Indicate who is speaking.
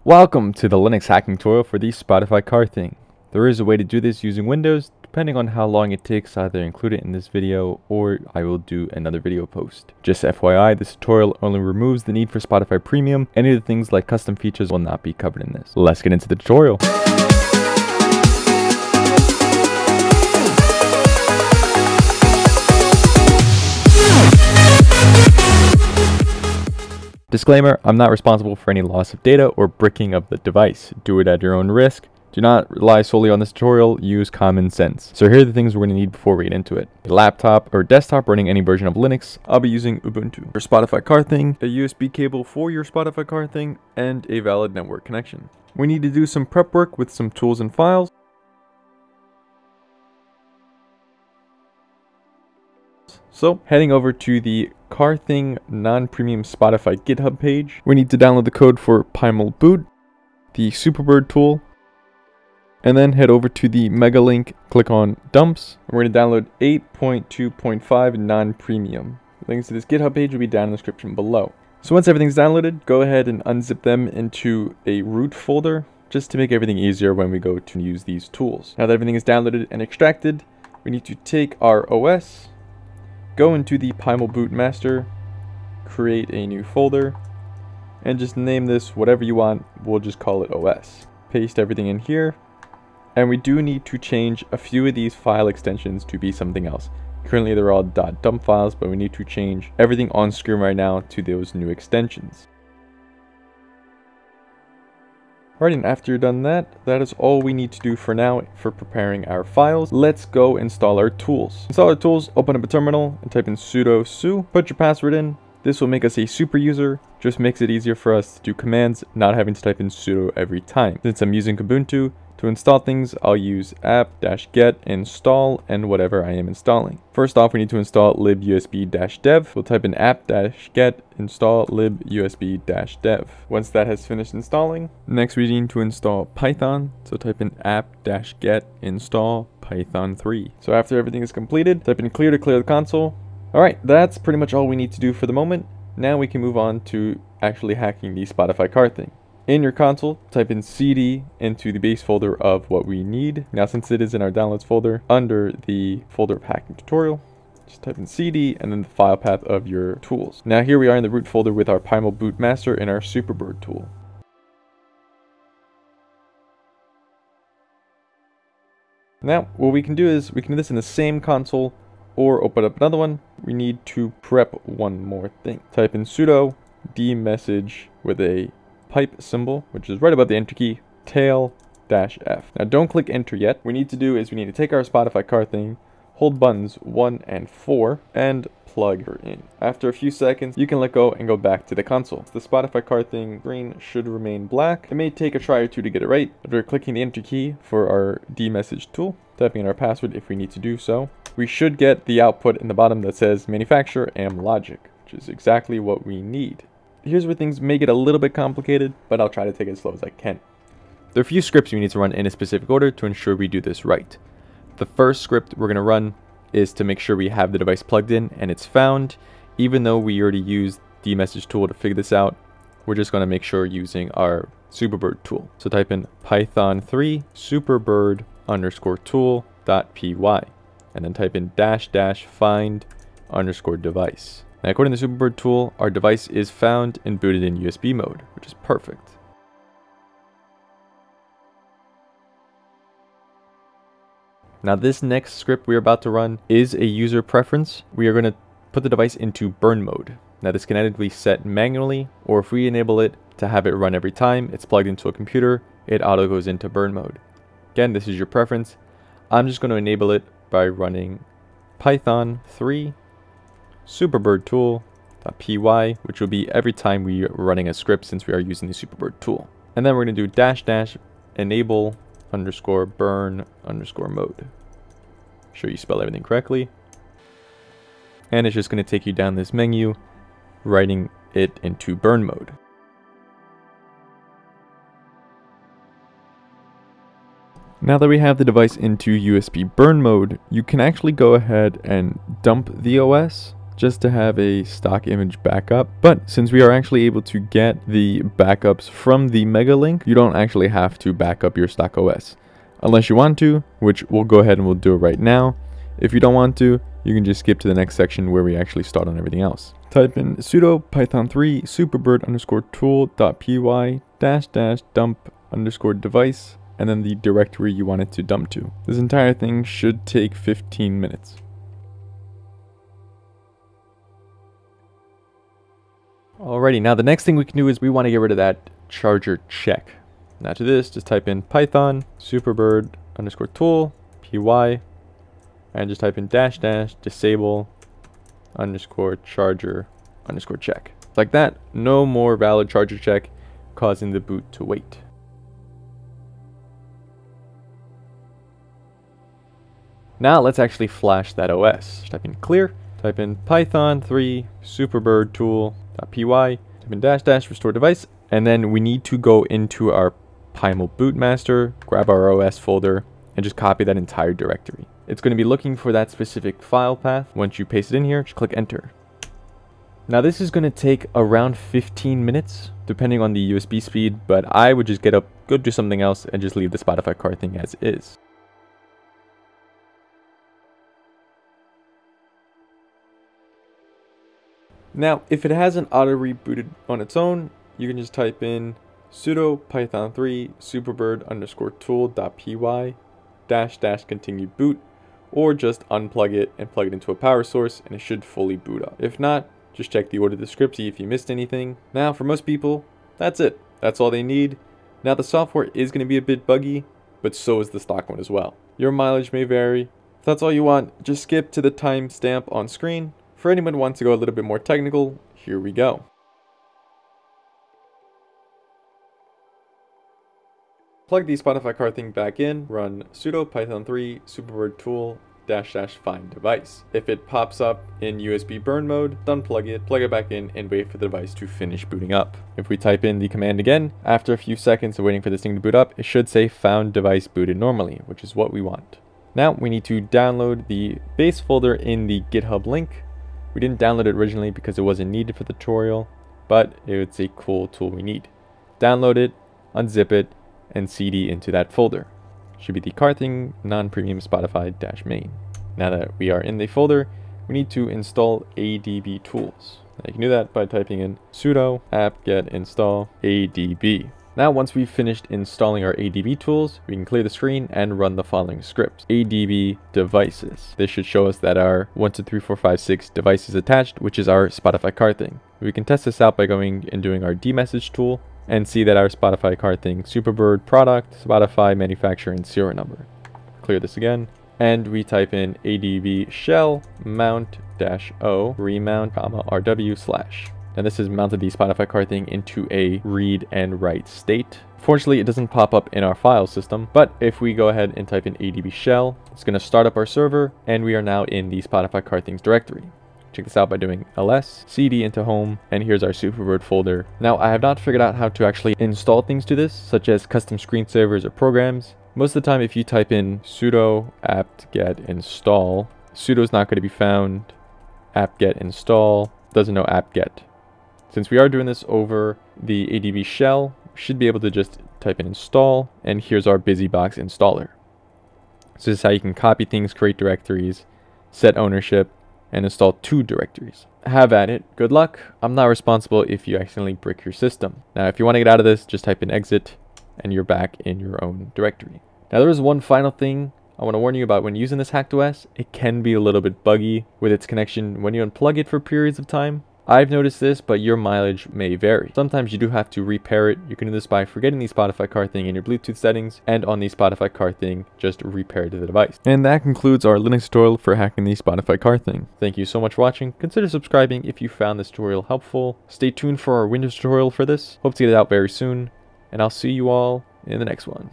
Speaker 1: Welcome to the Linux hacking tutorial for the Spotify car thing. There is a way to do this using Windows, depending on how long it takes. Either include it in this video or I will do another video post. Just FYI, this tutorial only removes the need for Spotify Premium. Any of the things like custom features will not be covered in this. Let's get into the tutorial. Disclaimer, I'm not responsible for any loss of data or bricking of the device. Do it at your own risk. Do not rely solely on this tutorial, use common sense. So here are the things we're going to need before we get into it. A laptop or desktop running any version of Linux. I'll be using Ubuntu. For Spotify car thing, a USB cable for your Spotify car thing, and a valid network connection. We need to do some prep work with some tools and files. So heading over to the car thing non-premium Spotify GitHub page, we need to download the code for PyMolBoot, the Superbird tool, and then head over to the mega link, click on dumps, and we're going to download 8.2.5 non-premium. Links to this GitHub page will be down in the description below. So once everything's downloaded, go ahead and unzip them into a root folder, just to make everything easier when we go to use these tools. Now that everything is downloaded and extracted, we need to take our OS, go into the PyMolBoot master, create a new folder, and just name this whatever you want. We'll just call it OS. Paste everything in here, and we do need to change a few of these file extensions to be something else. Currently they're all .dump files, but we need to change everything on screen right now to those new extensions. Alright, and after you're done that is all we need to do for now for preparing our files. Let's go install our tools. Install our tools, open up a terminal, and type in sudo su. Put your password in. This will make us a super user. Just makes it easier for us to do commands, not having to type in sudo every time. Since I'm using Ubuntu, to install things, I'll use app-get install and whatever I am installing. First off, we need to install libusb-dev. We'll type in app-get install libusb-dev. Once that has finished installing, next we need to install Python. So type in app-get install Python 3. So after everything is completed, type in clear to clear the console. Alright, that's pretty much all we need to do for the moment. Now we can move on to actually hacking the Spotify car thing. In your console, type in cd into the base folder of what we need. Now since it is in our downloads folder, under the folder of hacking tutorial, just type in cd and then the file path of your tools. Now here we are in the root folder with our PyMolBoot master and our Superbird tool. Now what we can do is we can do this in the same console or open up another one. We need to prep one more thing. Type in sudo dmesg with a pipe symbol, which is right above the enter key, tail-f. Now don't click enter yet. What we need to do is we need to take our Spotify car thing, hold buttons 1 and 4, and plug her in. After a few seconds, you can let go and go back to the console. The Spotify car thing screen should remain black. It may take a try or two to get it right, but we're clicking the enter key for our dmesg tool, typing in our password if we need to do so. We should get the output in the bottom that says manufacturer amlogic, which is exactly what we need. Here's where things may get a little bit complicated, but I'll try to take it as slow as I can. There are a few scripts we need to run in a specific order to ensure we do this right. The first script we're going to run is to make sure we have the device plugged in and it's found. Even though we already used the message tool to figure this out, we're just going to make sure using our Superbird tool. So type in python3 superbird _ tool.py and then type in -- find _ device. Now, according to the Superbird tool, our device is found and booted in USB mode, which is perfect. Now, this next script we're about to run is a user preference. We are going to put the device into burn mode. Now, this can either be set manually, or if we enable it to have it run every time it's plugged into a computer, it auto goes into burn mode. Again, this is your preference. I'm just going to enable it by running python3 superbird tool.py, which will be every time we are running a script since we are using the Superbird tool. And then we're going to do -- enable _ burn _ mode. Make sure you spell everything correctly. And it's just going to take you down this menu, writing it into burn mode. Now that we have the device into USB burn mode, you can actually go ahead and dump the OS just to have a stock image backup. But since we are actually able to get the backups from the Mega Link, you don't actually have to back up your stock OS. Unless you want to, which we'll go ahead and we'll do it right now. If you don't want to, you can just skip to the next section where we actually start on everything else. Type in sudo python3 superbird_tool.py --dump_device and then the directory you want it to dump to. This entire thing should take 15 minutes. Alrighty, now the next thing we can do is we want to get rid of that charger check. Now to this, just type in python superbird_tool.py and just type in --disable_charger_check. Like that, no more valid charger check causing the boot to wait. Now let's actually flash that OS. Just type in clear, type in python3 superbird_tool.py, type in --restore device, and then we need to go into our Pymol bootmaster, grab our OS folder, and just copy that entire directory. It's going to be looking for that specific file path. Once you paste it in here, just click enter. Now this is going to take around 15 minutes, depending on the USB speed, but I would just get up, go do something else, and just leave the Spotify card thing as is. Now, if it hasn't auto rebooted on its own, you can just type in sudo python3 superbird_tool.py --continue boot, or just unplug it and plug it into a power source and it should fully boot up. If not, just check the order of the script, see if you missed anything. Now, for most people, that's it. That's all they need. Now, the software is going to be a bit buggy, but so is the stock one as well. Your mileage may vary. If that's all you want, just skip to the timestamp on screen. For anyone who wants to go a little bit more technical, here we go. Plug the Spotify card thing back in, run sudo python3 superbird_tool --find device. If it pops up in USB burn mode, unplug it, plug it back in, and wait for the device to finish booting up. If we type in the command again, after a few seconds of waiting for this thing to boot up, it should say found device booted normally, which is what we want. Now we need to download the base folder in the GitHub link. We didn't download it originally because it wasn't needed for the tutorial, but it's a cool tool we need. Download it, unzip it, and CD into that folder. Should be the card thing non-premium Spotify-main. Now that we are in the folder, we need to install ADB tools. Now you can do that by typing in sudo apt-get install ADB. Now once we've finished installing our ADB tools, we can clear the screen and run the following scripts. ADB devices. This should show us that our 1, 2, 3, 4, 5, 6 device is attached, which is our Spotify card thing. We can test this out by going and doing our dmessage tool and see that our Spotify card thing, Superbird product, Spotify manufacturer, and serial number. Clear this again, and we type in ADB shell mount-o remount, rw/. Now this has mounted the Spotify card thing into a read and write state. Fortunately, it doesn't pop up in our file system, but if we go ahead and type in ADB shell, it's going to start up our server, and we are now in the Spotify card things directory. Check this out by doing ls cd into home, and here's our Superbird folder. Now I have not figured out how to actually install things to this, such as custom screensavers or programs. Most of the time if you type in sudo apt-get install, sudo is not going to be found. Apt-get install doesn't know apt-get. Since we are doing this over the ADB shell, we should be able to just type in install, and here's our BusyBox installer. So this is how you can copy things, create directories, set ownership, and install 2 directories. Have at it. Good luck. I'm not responsible if you accidentally brick your system. Now, if you want to get out of this, just type in exit, and you're back in your own directory. Now, there is one final thing I want to warn you about when using this hacked OS. It can be a little bit buggy with its connection when you unplug it for periods of time. I've noticed this, but your mileage may vary. Sometimes you do have to repair it. You can do this by forgetting the Spotify card thing in your Bluetooth settings, and on the Spotify card thing, just repair the device. And that concludes our Linux tutorial for hacking the Spotify card thing. Thank you so much for watching. Consider subscribing if you found this tutorial helpful. Stay tuned for our Windows tutorial for this. Hope to get it out very soon, and I'll see you all in the next one.